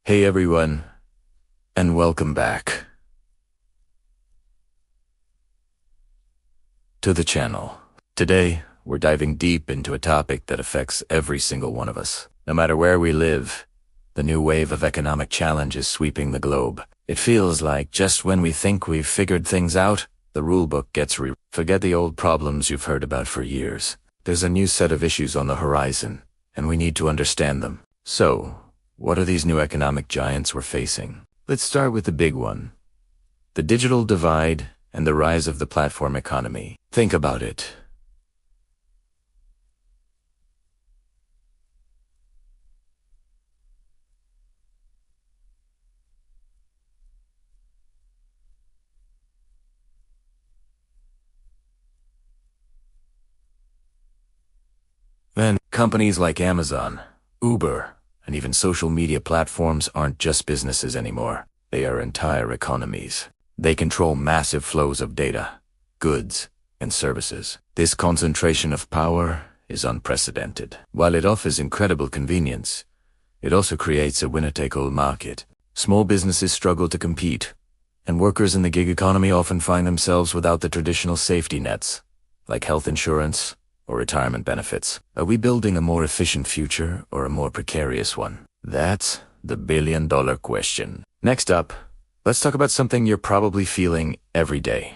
Hey everyone, and welcome back to the channel. Today, we're diving deep into a topic that affects every single one of us. No matter where we live, the new wave of economic challenge is sweeping the globe. It feels like just when we think we've figured things out, the rulebook gets Forget the old problems you've heard about for years. There's a new set of issues on the horizon, and we need to understand them. So, what are these new economic giants we're facing? Let's start with the big one. The digital divide and the rise of the platform economy. Think about it. Then, companies like Amazon, Uber, and even social media platforms aren't just businesses anymore. They are entire economies. They control massive flows of data, goods, and services. This concentration of power is unprecedented. While it offers incredible convenience, it also creates a winner-take-all market. Small businesses struggle to compete, and workers in the gig economy often find themselves without the traditional safety nets, like health insurance or retirement benefits. Are we building a more efficient future or a more precarious one? That's the billion-dollar question. Next up, let's talk about something you're probably feeling every day.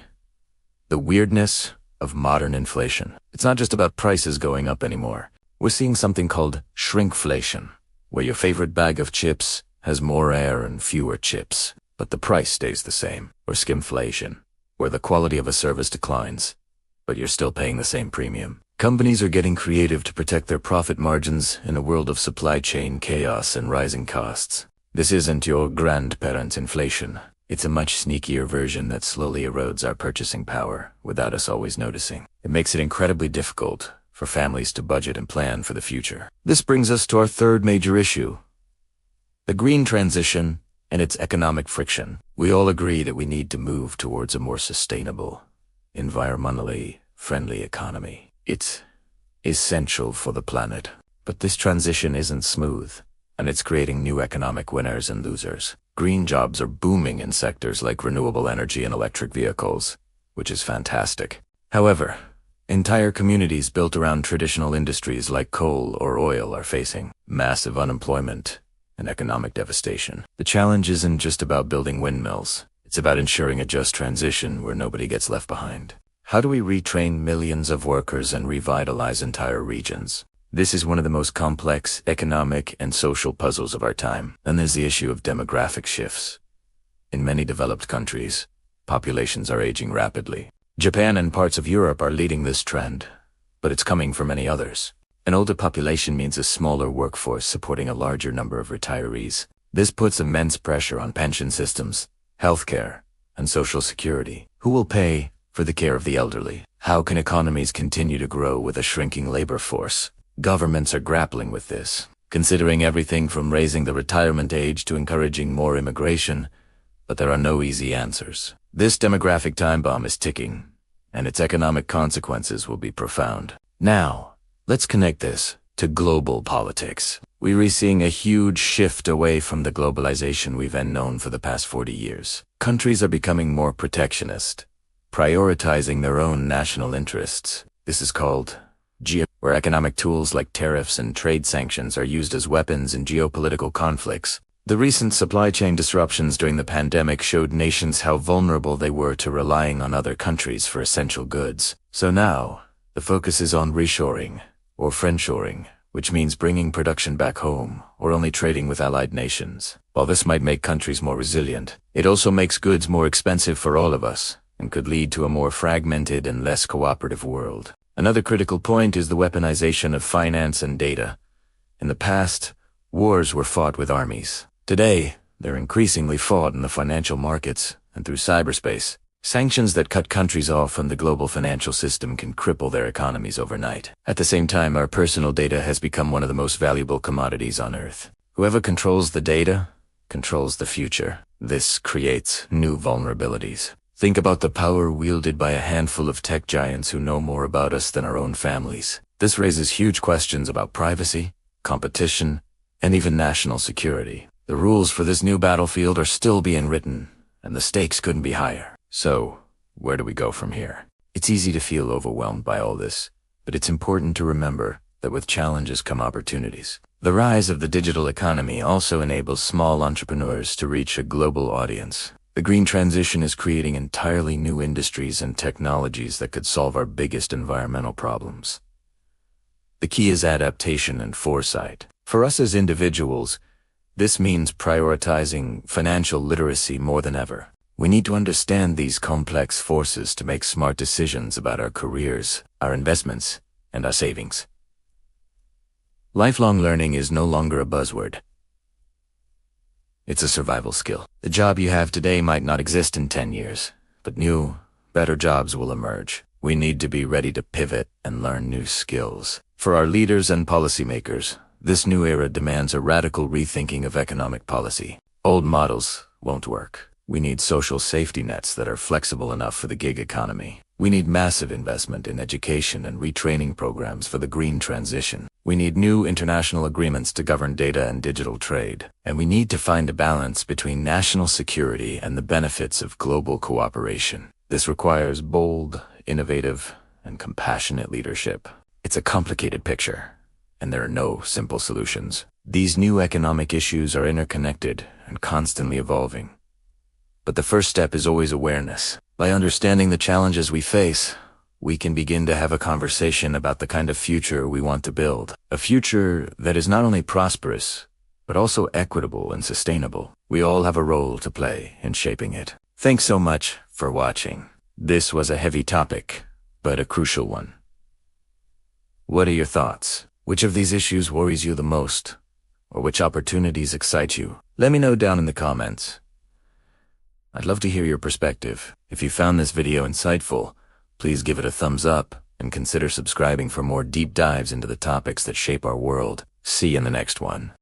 The weirdness of modern inflation. It's not just about prices going up anymore. We're seeing something called shrinkflation, where your favorite bag of chips has more air and fewer chips, but the price stays the same. Or skimflation, where the quality of a service declines, but you're still paying the same premium. Companies are getting creative to protect their profit margins in a world of supply chain chaos and rising costs. This isn't your grandparents' inflation. It's a much sneakier version that slowly erodes our purchasing power without us always noticing. It makes it incredibly difficult for families to budget and plan for the future. This brings us to our third major issue, the green transition and its economic friction. We all agree that we need to move towards a more sustainable, environmentally friendly economy. It's essential for the planet. But this transition isn't smooth, and it's creating new economic winners and losers. Green jobs are booming in sectors like renewable energy and electric vehicles, which is fantastic. However, entire communities built around traditional industries like coal or oil are facing massive unemployment and economic devastation. The challenge isn't just about building windmills. It's about ensuring a just transition where nobody gets left behind. How do we retrain millions of workers and revitalize entire regions? This is one of the most complex economic and social puzzles of our time. Then there's the issue of demographic shifts. In many developed countries, populations are aging rapidly. Japan and parts of Europe are leading this trend, but it's coming for many others. An older population means a smaller workforce supporting a larger number of retirees. This puts immense pressure on pension systems, healthcare, and social security. Who will pay for the care of the elderly? How can economies continue to grow with a shrinking labor force? Governments are grappling with this, considering everything from raising the retirement age to encouraging more immigration, but there are no easy answers. This demographic time bomb is ticking, and its economic consequences will be profound. Now, let's connect this to global politics. We're seeing a huge shift away from the globalization we've known for the past 40 years. Countries are becoming more protectionist, prioritizing their own national interests. This is called where economic tools like tariffs and trade sanctions are used as weapons in geopolitical conflicts. The recent supply chain disruptions during the pandemic showed nations how vulnerable they were to relying on other countries for essential goods. So now, the focus is on reshoring, or friendshoring, which means bringing production back home, or only trading with allied nations. While this might make countries more resilient, it also makes goods more expensive for all of us, and could lead to a more fragmented and less cooperative world. Another critical point is the weaponization of finance and data. In the past, wars were fought with armies. Today, they're increasingly fought in the financial markets and through cyberspace. Sanctions that cut countries off from the global financial system can cripple their economies overnight. At the same time, our personal data has become one of the most valuable commodities on Earth. Whoever controls the data controls the future. This creates new vulnerabilities. Think about the power wielded by a handful of tech giants who know more about us than our own families. This raises huge questions about privacy, competition, and even national security. The rules for this new battlefield are still being written, and the stakes couldn't be higher. So, where do we go from here? It's easy to feel overwhelmed by all this, but it's important to remember that with challenges come opportunities. The rise of the digital economy also enables small entrepreneurs to reach a global audience. The green transition is creating entirely new industries and technologies that could solve our biggest environmental problems. The key is adaptation and foresight. For us as individuals, this means prioritizing financial literacy more than ever. We need to understand these complex forces to make smart decisions about our careers, our investments, and our savings. Lifelong learning is no longer a buzzword. It's a survival skill. The job you have today might not exist in 10 years, but new, better jobs will emerge. We need to be ready to pivot and learn new skills. For our leaders and policymakers, this new era demands a radical rethinking of economic policy. Old models won't work. We need social safety nets that are flexible enough for the gig economy. We need massive investment in education and retraining programs for the green transition. We need new international agreements to govern data and digital trade. And we need to find a balance between national security and the benefits of global cooperation. This requires bold, innovative, and compassionate leadership. It's a complicated picture, and there are no simple solutions. These new economic issues are interconnected and constantly evolving. But the first step is always awareness. By understanding the challenges we face, we can begin to have a conversation about the kind of future we want to build. A future that is not only prosperous, but also equitable and sustainable. We all have a role to play in shaping it. Thanks so much for watching. This was a heavy topic, but a crucial one. What are your thoughts? Which of these issues worries you the most? Or which opportunities excite you? Let me know down in the comments. I'd love to hear your perspective. If you found this video insightful, please give it a thumbs up and consider subscribing for more deep dives into the topics that shape our world. See you in the next one.